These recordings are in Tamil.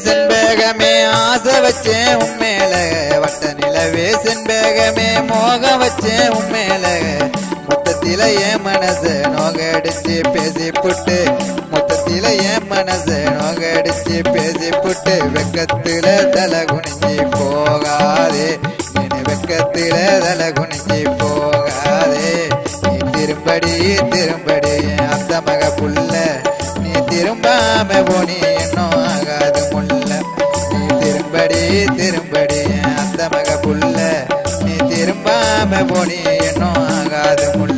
செண்பகமே ஆசை வச்சேன் உண்மையில வட்ட நிலவே செண்பகமே மோகம் வச்சேன் உண்மையில மொத்தத்தில என் மனசு நோகடிச்சு பேசி புட்டு மொத்தத்தில என் மனசு நோகடிச்சு பேசி புட்டு வெக்கத்தில தலை குனிஞ்சி போகாதே நீ வெக்கத்தில தலை குனிஞ்சி போகாதே நீ திரும்படி திரும்படி அந்த மக புள்ள நீ திரும்பாம போனி இன்னும் ஆகாது முள்ள நீ திரும்படி திரும்படி அந்த மக புள்ள நீ திரும்பாம போனி இன்னும் ஆகாது முள்ள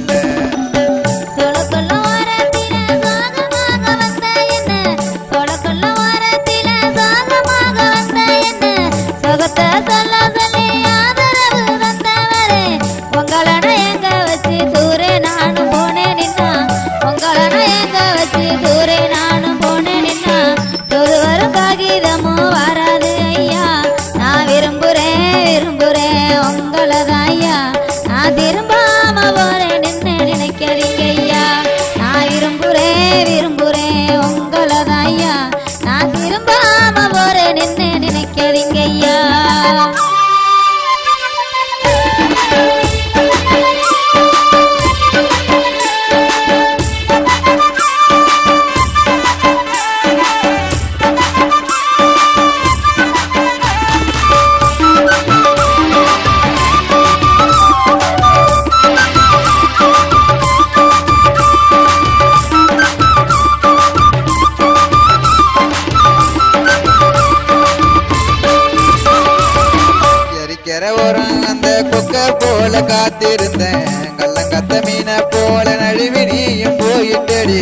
அந்த கொக்க போல காத்திருந்தேன் கள்ளங்கத்த மீன போல நழுவி நீயும் போயிட்டடி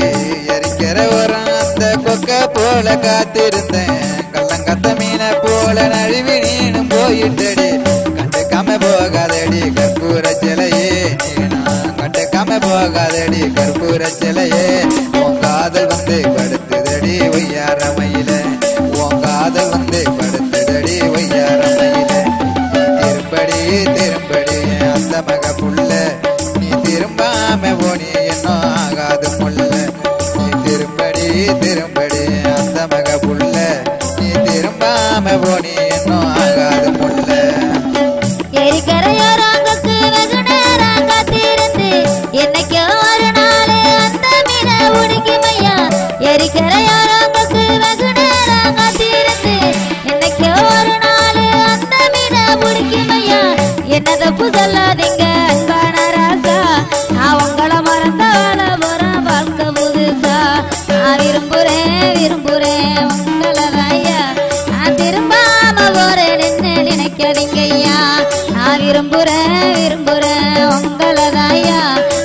எரிக்கிற வரம் அந்த கொக்க போல காத்திருந்தேன் கள்ளங்கத்த மீன போல நழுவி நீனும் போயிட்டடி கண்டுக்காம போகாதடி கற்பூர சிலையே நீனா கண்டுக்காம போகாதடி கற்பூர சிலையே உன் காதல் வந்து படுத்துதடி ஒய்யாரமையில உன் காதல் வந்து படுத்துதடி ஒய்யாரமையில திரும்படி அந்த மக புள்ள நீ திரும்பாம போனி இன்னும் ஆகாது முள்ள நீ திரும்படி திரும்படி அந்த மக புள்ள நீ திரும்பாம போனி இன்னும் ஆகாது முள்ள எரிக்கரையோரங்களுக்கு வெகு நேரம் காத்திருந்து என்னைக்கோ ஒரு நாள் அந்த மீனை உடிக்குமையா எரிக்கரையோரங்களுக்கு வெகு நேரம் காத்திருந்து என்னைக்கோ ஒரு நாள் அந்த மீனை உடிக்குமையா என்ன தப்பு சொல்லாதீங்க அன்பான ராசா நான் உங்களை மறந்த வாழ போறேன் வாழ்க்கை புதுசா நான் விரும்புறேன் உங்களை தாயா நான் திரும்பாம போறேன் என்ன நினைக்காதீங்க ஐயா நான் விரும்புறேன் உங்களை தாயா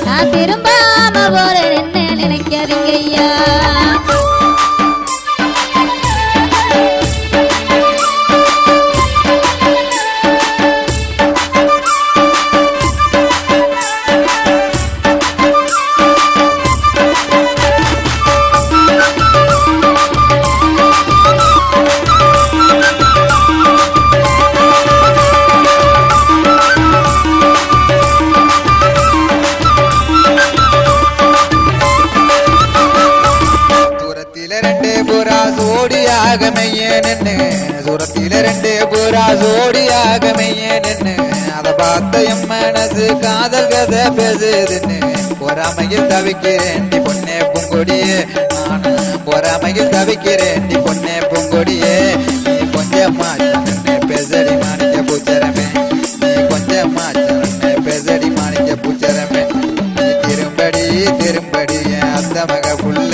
நான் திரும்பாம போறேன் என்ன நினைக்காதீங்க ஐயா சூரத்தில ரெண்டு புறா ஜோடியாக மெய்ய நின்னு அத பார்த்த என் மனசு காதல் கதை பேசுதுன்னு பொறாமையில் தவிக்கிறேன் நீ பொண்ணே பூங்கொடியே நானும் பொறாமையில் தவிக்கிறேன் நீ பொண்ணே பூங்கொடியே நீ கொஞ்சமா பேசடி மாணிக்க பூச்சரமே நீ கொஞ்சமா பேசடி மாணிக்க பூச்சரமே நீ திரும்படி திரும்படி அந்த மக புள்ள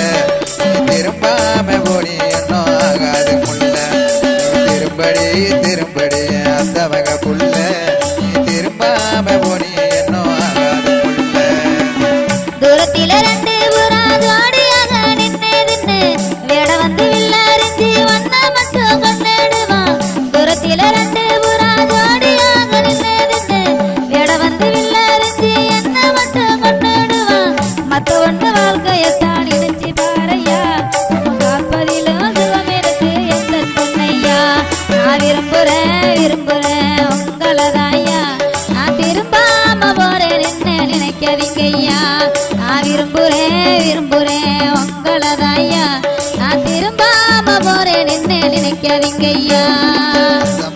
நீ திரும்பாம போனி இன்னும் ஆகாது முள்ள திரும்படி திரும்படி அந்த மக புள்ள நீ திரும்பாம போனி இன்னும் ஆகாது முள்ள தூரத்தில ரெண்டு புறா ஜோடியாக நின்னு வேட வந்து வில்லறிஞ்சு வண்ண மட்டும் கொண்டாடுவான் தூரத்தில ரெண்டு புறா ஜோடியாக நின்னு வேட வந்து வில்லறிஞ்சு என்ன மட்டும் கொண்டாடுவான் மத்த ஒன்று வாழ்க்கையத்தான் நினைச்சு பாரையா காப்பதிலும் சுகம் இருக்கு எந்த பொண்ணையா நான் விரும்புறேன் உங்களை தாயா நான் திரும்பாம போறேன் என்ன நினைக்காதீங்க ஐயா நான் விரும்புறேன் உங்களை தாயா நான் திரும்பாம போறேன் என்ன நினைக்காதீங்க ஐயா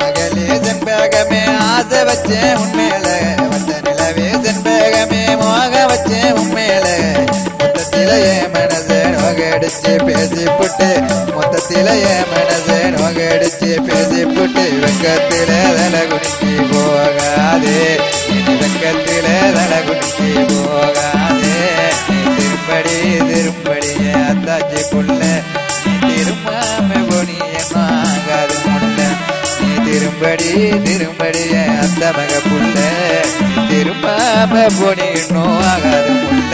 மகளே செண்பகமே ஆசை வச்சேன் உண்மையில வந்த நிலவே செண்பகமே மோக வச்சேன் உண்மையில மொத்தத்தில என் மனசை நோகடிச்சு பேசிப்புட்டு மொத்தத்தில என் மனசை நோகடிச்சு பேசிப்புட்டு வெக்கத்தில தலை குடிச்சு போகாதே வெக்கத்தில தலை குடிச்சு போகாதே திரும்படி திரும்படி அத்தாச்சி புள்ள திரும்பாம போனி ஆகாது முள்ள நீ திரும்படி திரும்படி அந்த மக புள்ள திரும்பாம போனி இன்னும் ஆகாது முள்ள